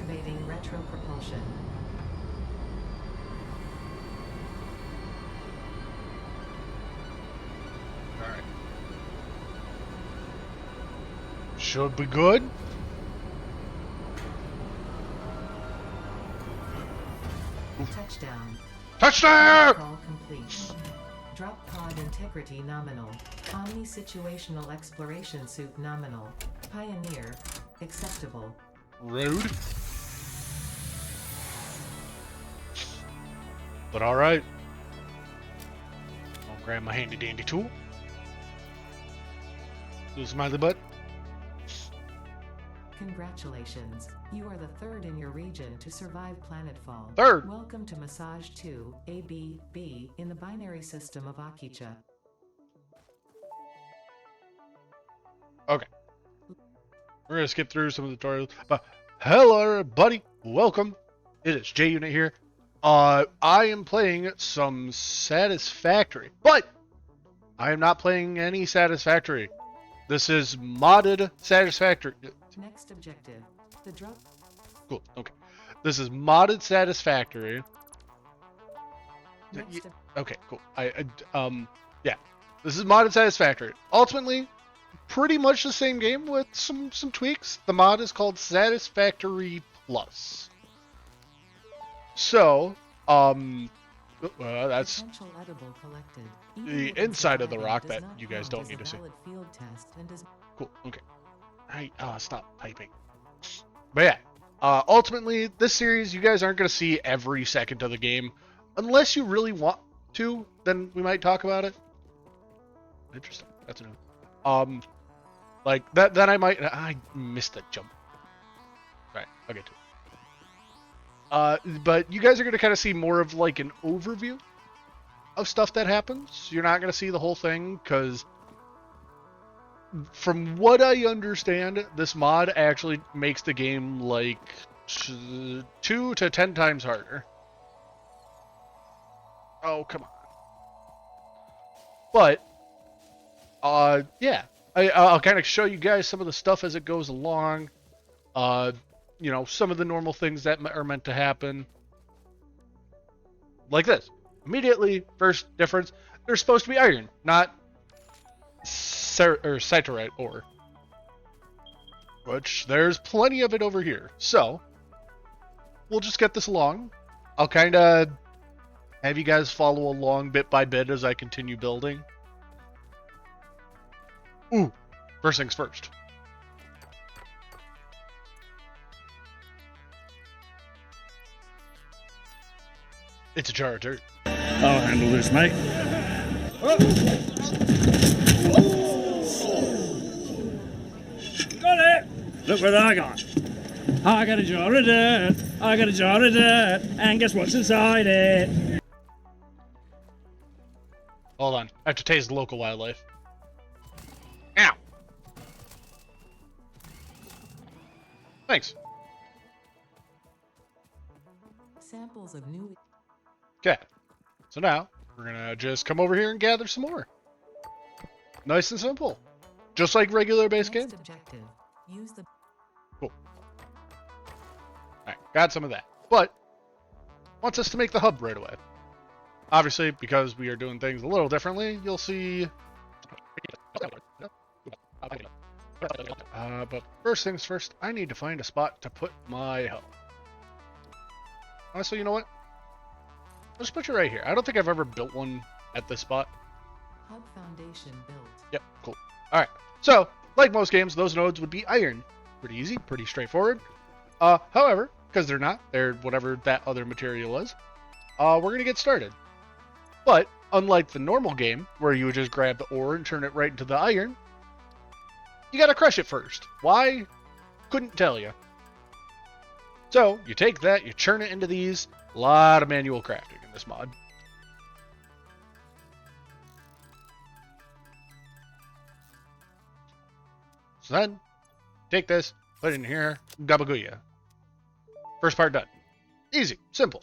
Activating retro propulsion. Alright. Should be good. Touchdown. Touchdown! Call complete. Drop pod integrity nominal. Omni situational exploration suit nominal. Pioneer. Acceptable. Rude. But alright. I'll grab my handy dandy tool. Do a smiley butt. Congratulations. You are the third in your region to survive planetfall. Third! Welcome to Massage 2, A-B-B, in the binary system of Akicha. Okay. We're going to skip through some of the tutorials. But hello everybody. Welcome. It is Junit here. I am playing some Satisfactory. But I am not playing any Satisfactory. This is modded Satisfactory. Next objective. The drop. Cool. Okay. This is modded Satisfactory. Next ob- Okay, cool. Yeah. This is modded Satisfactory. Ultimately, pretty much the same game with some tweaks. The mod is called Satisfactory Plus. So, that's Potential edible collected. the Even inside of the surviving rock does that not you guys count don't as need a to see. valid field test and does Cool. Okay. Stop typing. But yeah, ultimately, this series, you guys aren't going to see every second of the game. Unless you really want to, then we might talk about it. Interesting. That's new. Like, then I missed the jump. Alright, I'll get to it. But you guys are going to kind of see more of, like, an overview of stuff that happens. You're not going to see the whole thing, because from what I understand, this mod actually makes the game like 2 to 10 times harder. Oh, come on. But, yeah. I'll kind of show you guys some of the stuff as it goes along. You know, some of the normal things that are meant to happen. Like this. Immediately, first difference, they're supposed to be iron, not Citrite ore, which there's plenty of it over here. So we'll just get this along. I'll kind of have you guys follow along bit by bit as I continue building. Ooh, first things first. It's a jar of dirt. I'll handle this, mate. Got it! Look what I got. I got a jar of dirt. I got a jar of dirt. And guess what's inside it? Hold on. I have to taste the local wildlife. Ow! Thanks. samples of new. Okay. So now, we're gonna just come over here and gather some more. Nice and simple. Just like regular base game. Next objective. Use the. Cool. Alright, got some of that. But, wants us to make the hub right away. Obviously, because we are doing things a little differently, you'll see... but first things first, I need to find a spot to put my hub. Honestly, you know what? I'll just put you right here. I don't think I've ever built one at this spot. Hub foundation built. Yep, cool. Alright, so, like most games, those nodes would be iron. Pretty easy, pretty straightforward. However, because they're not, they're whatever that other material is, we're going to get started. But, unlike the normal game, where you would just grab the ore and turn it right into the iron, you gotta crush it first. Why? Couldn't tell you. So, you take that, you churn it into these. A lot of manual crafting in this mod. So then, take this, put it in here, gabaguya. First part done. Easy, simple.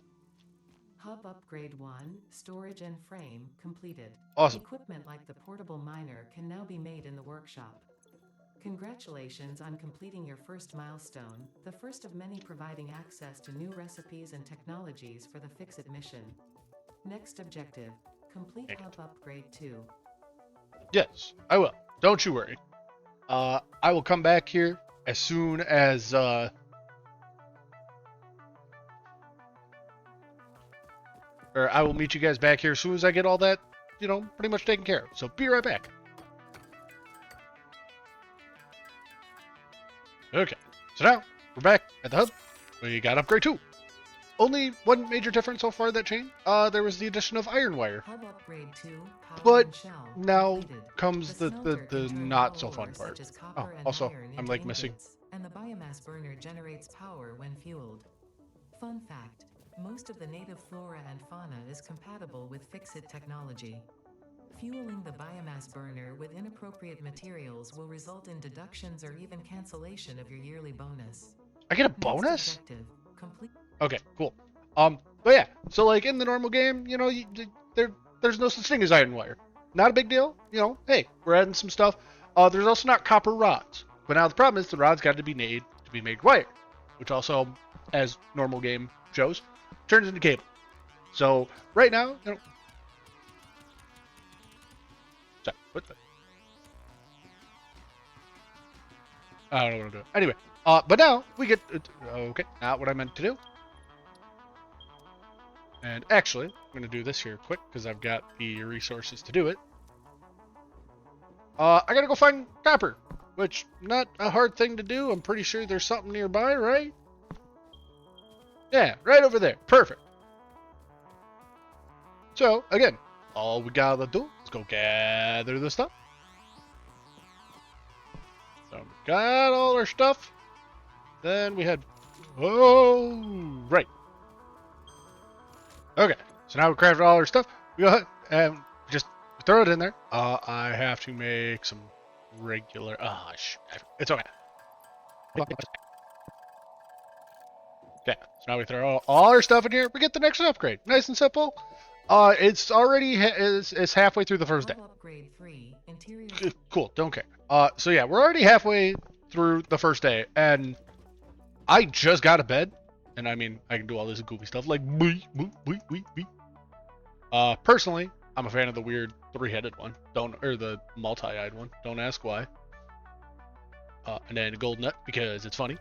Hub upgrade 1, storage and frame completed. Awesome. Equipment like the portable miner can now be made in the workshop. Congratulations on completing your first milestone, the first of many providing access to new recipes and technologies for the Fix-It mission. Next objective, complete Make it. Hub Upgrade 2. Yes, I will. Don't you worry. I will come back here as soon as, or I will meet you guys back here as soon as I get all that, pretty much taken care of. So be right back. Okay, so now we're back at the hub. We got upgrade 2. Only one major difference so far that changed. There was the addition of iron wire. Hub Upgrade 2, power But and shell now completed. comes the smelter can turn not so raw fun ores part. such as Oh, copper and also, iron I'm into like missing. ingots, and the biomass burner generates power when fueled. Fun fact, most of the native flora and fauna is compatible with Fix-It technology. Fueling the biomass burner with inappropriate materials will result in deductions or even cancellation of your yearly bonus. I get a Next bonus? objective, complete. Okay, cool. But yeah, so like in the normal game, there's no such thing as iron wire. Not a big deal. Hey, we're adding some stuff. There's also not copper rods. But now the problem is the rods got to be made wire, which also, as normal game shows, turns into cable. So right now, sorry, what the? I don't know what I'm doing. Anyway, but now we get okay, not what I meant to do. And actually, I'm going to do this here quick because I've got the resources to do it. I got to go find copper, which not a hard thing to do. I'm pretty sure there's something nearby, right? Yeah, right over there. Perfect. So, again, all we got to do is go gather the stuff. So, we got all our stuff. Then we had... Oh, right. Okay, so now we crafted all our stuff. We go ahead and just throw it in there. I have to make some regular... it's okay. Okay, so now we throw all our stuff in here. We get the next upgrade. Nice and simple. It's already is halfway through the first day. Hub Upgrade 3, interior. Cool, don't care. So yeah, we're already halfway through the first day, and I just got a bed. And I mean, I can do all this goofy stuff like personally, I'm a fan of the weird three-headed one. Or the multi-eyed one. Don't ask why. And then a gold nut because it's funny.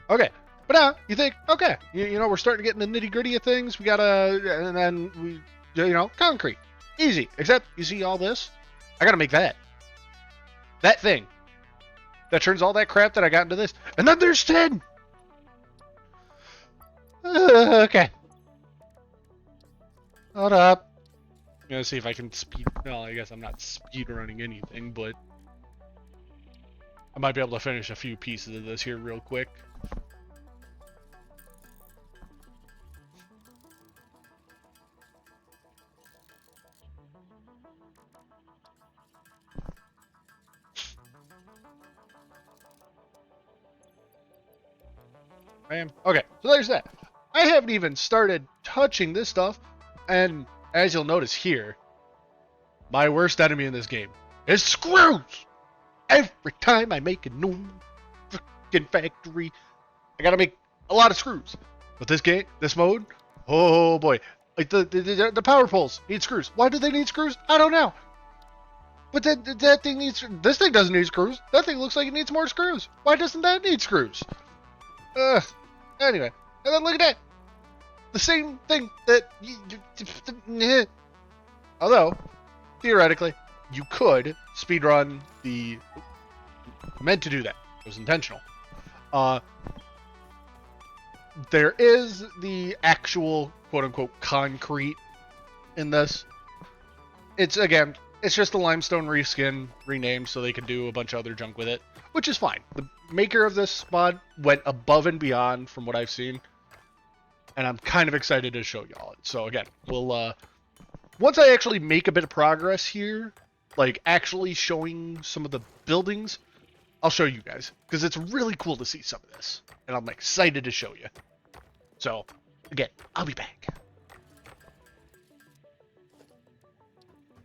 Okay, but now you think, okay, we're starting to get in the nitty-gritty of things. We gotta, and then we, concrete, easy. Except you see all this, I gotta make that thing. That turns all that crap that I got into this. And then there's 10! Okay. Hold up. I'm gonna see if I can speed... Well, I guess I'm not speed running anything, but... I might be able to finish a few pieces of this here real quick. Okay, so there's that. I haven't even started touching this stuff, and as you'll notice here, my worst enemy in this game is screws! Every time I make a new freaking factory, I gotta make a lot of screws. But this mode, oh boy. Like the power poles need screws. Why do they need screws? I don't know. But that thing needs... This thing doesn't need screws. That thing looks like it needs more screws. Why doesn't that need screws? Anyway, and then look at that. The same thing that although, theoretically, you could speedrun the... meant to do that. It was intentional. There is the actual quote-unquote concrete in this. It's just a limestone reskin, renamed so they can do a bunch of other junk with it, which is fine. The maker of this mod went above and beyond from what I've seen, and I'm kind of excited to show y'all it. So again, we'll once I actually make a bit of progress here, like actually showing some of the buildings, I'll show you guys, because it's really cool to see some of this, and I'm excited to show you. So again, I'll be back.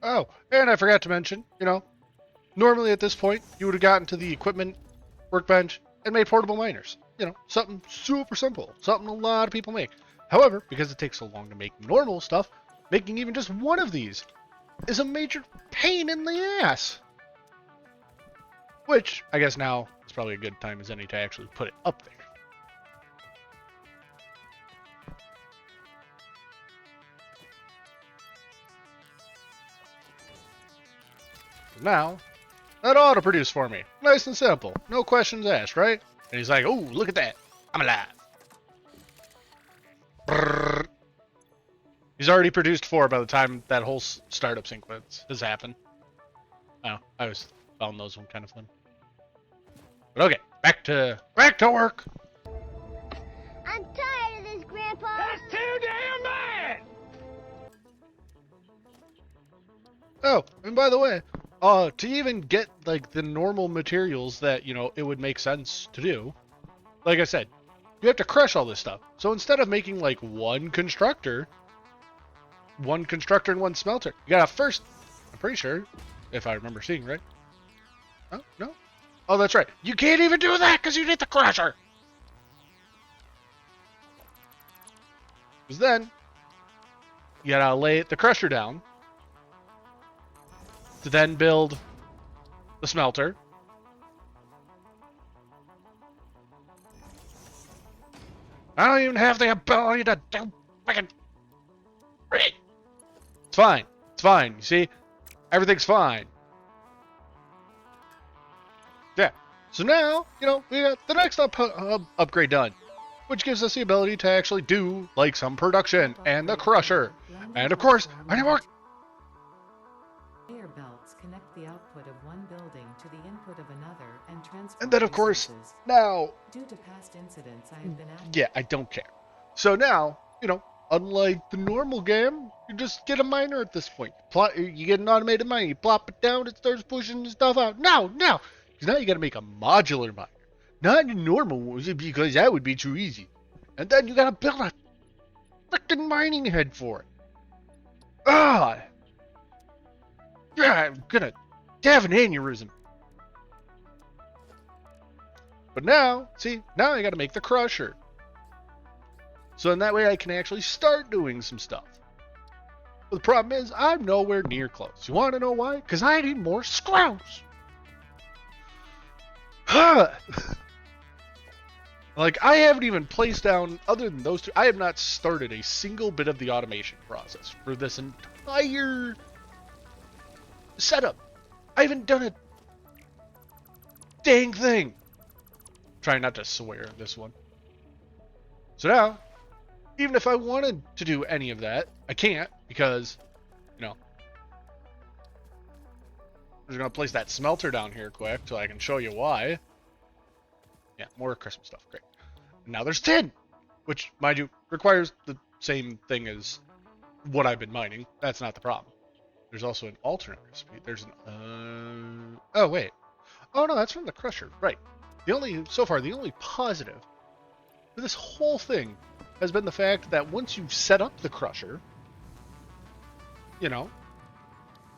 Oh, and I forgot to mention, normally at this point, you would have gotten to the equipment workbench and made portable miners. Something super simple, something a lot of people make. However, because it takes so long to make normal stuff, making even just one of these is a major pain in the ass. Which, I guess now, is probably a good time as any to actually put it up there. Now, that ought to produce for me. Nice and simple. No questions asked, right? And he's like, oh, look at that. I'm alive. Brrr. He's already produced 4 by the time that whole startup sequence has happened. Oh, I always found those one kind of fun. But okay, back to work. I'm tired of this, Grandpa. That's too damn bad! Oh, and by the way, to even get like the normal materials that, it would make sense to do, like I said, you have to crush all this stuff. So instead of making like one constructor and one smelter, you gotta first, I'm pretty sure, if I remember seeing right. Oh, no. Oh, that's right. You can't even do that because you need the crusher. Because then, you gotta lay the crusher down to then build the smelter. I don't even have the ability to do fucking. It's fine. It's fine. You see? Everything's fine. Yeah. So now, we got the next upgrade done, which gives us the ability to actually do, like, some production and the crusher. And, of course, I need more. Conveyor belts connect the output of one building to the input of another and transport And then, of course, resources. now, Due to past incidents, I have been active. yeah, I don't care. So now, unlike the normal game, you just get a miner at this point. You get an automated miner, you plop it down, it starts pushing stuff out. No! Because now you gotta make a modular miner. Not a normal one, because that would be too easy. And then you gotta build a freaking mining head for it. Ah! Yeah, I'm gonna have an aneurysm. But now, now I gotta make the crusher. So in that way I can actually start doing some stuff. But the problem is, I'm nowhere near close. You wanna know why? Because I need more scrounge. Like, I haven't even placed down, other than those 2, I have not started a single bit of the automation process for this entire setup. I haven't done a dang thing. Trying not to swear in this one. So now, even if I wanted to do any of that, I can't because, I'm just going to place that smelter down here quick so I can show you why. Yeah, more Christmas stuff. Great. Now there's tin, which, mind you, requires the same thing as what I've been mining. That's not the problem. There's also an alternate recipe. There's an, oh, wait. Oh, no, that's from the crusher. Right. So far, the only positive for this whole thing has been the fact that once you set up the crusher,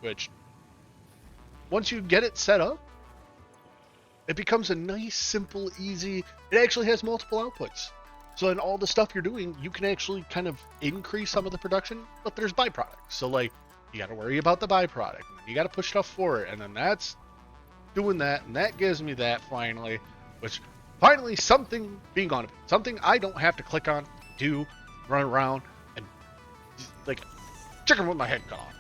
which, once you get it set up, it becomes a nice, simple, easy, it actually has multiple outputs. So in all the stuff you're doing, you can actually kind of increase some of the production, but there's byproducts. So like, you got to worry about the byproduct, and then you got to push stuff for it, and then that's doing that, and that gives me that finally, which finally something being on it. Something I don't have to click on, do, run around, and like chicken with my head cut off.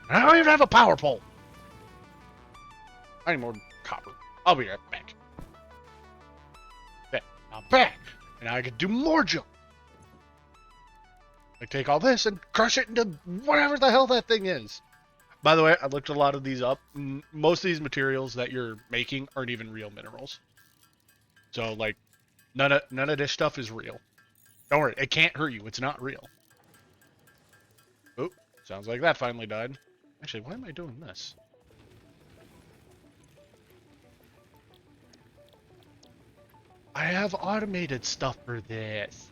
I don't even have a power pole. I need more copper. I'll be right back. Okay, I'm back. And now I can do more junk. I take all this and crush it into whatever the hell that thing is. By the way, I looked a lot of these up. Most of these materials that you're making aren't even real minerals. So, like, none of this stuff is real. Don't worry, it can't hurt you. It's not real. Oh, sounds like that finally died. Actually, why am I doing this? I have automated stuff for this.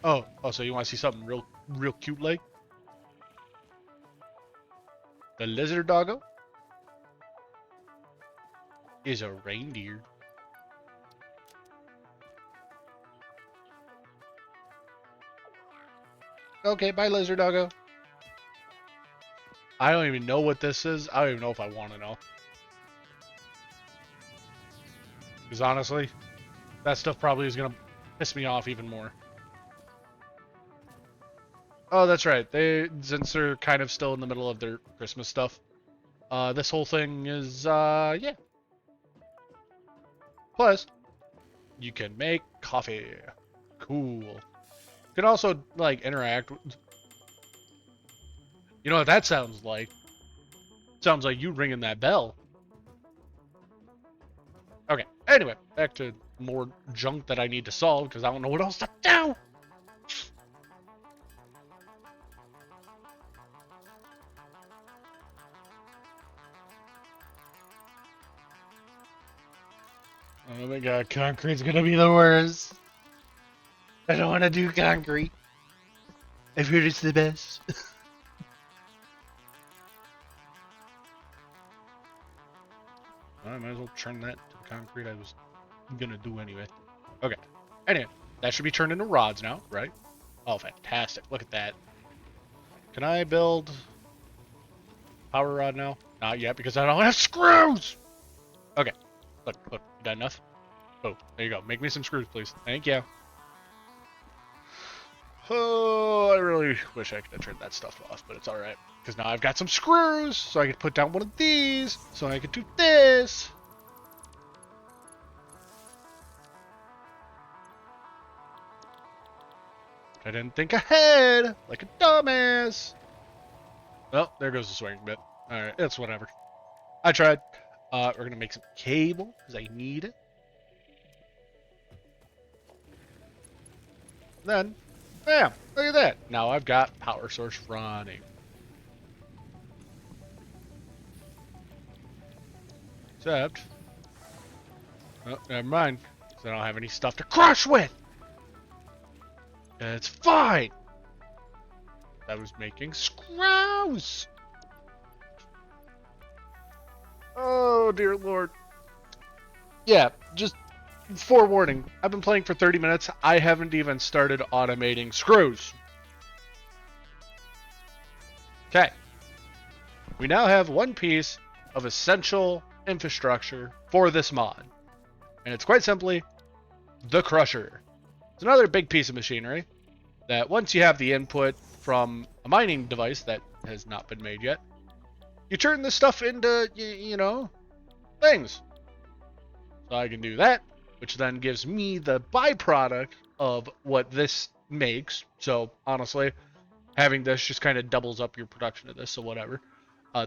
Oh, so you want to see something real cute like? The lizard doggo is a reindeer. Okay, bye lizard doggo. I don't even know what this is. I don't even know if I want to know. Because honestly, that stuff probably is going to piss me off even more. Oh, that's right. Since they're kind of still in the middle of their Christmas stuff, this whole thing is, yeah. Plus, you can make coffee. Cool. You can also, like, interact with... You know what that sounds like? Sounds like you ringing that bell. Okay, anyway, back to more junk that I need to solve, because I don't know what else to do! Oh my god, concrete's gonna be the worst. I don't want to do concrete. I've heard it's the best. I might as well turn that to the concrete I was gonna do anyway. Okay. Anyway, that should be turned into rods now, right? Oh, fantastic. Look at that. Can I build power rod now? Not yet, because I don't have screws! Okay. Look, you done enough? Oh, there you go. Make me some screws, please. Thank you. Oh, I really wish I could have turned that stuff off, but it's alright. Because now I've got some screws, so I can put down one of these, so I can do this. I didn't think ahead, like a dumbass. Oh, there goes the swing bit. Alright, it's whatever. I tried. We're going to make some cable, because I need it. Then, bam, look at that. Now I've got power source running. Except, oh, never mind, because I don't have any stuff to crush with. It's fine. I was making screws. Oh, dear Lord. Yeah, just forewarning. I've been playing for 30 minutes. I haven't even started automating screws. Okay. We now have one piece of essential infrastructure for this mod. And it's quite simply the crusher. It's another big piece of machinery that once you have the input from a mining device that has not been made yet, you turn this stuff into, you know, things. So I can do that, which then gives me the byproduct of what this makes. So honestly, having this just kind of doubles up your production of this, so whatever.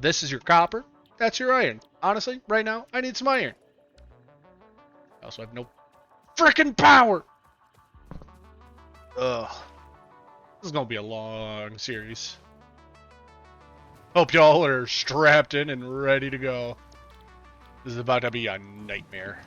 This is your copper. That's your iron. Honestly, right now, I need some iron. I also have no freaking power. Ugh. This is going to be a long series. Hope y'all are strapped in and ready to go. This is about to be a nightmare.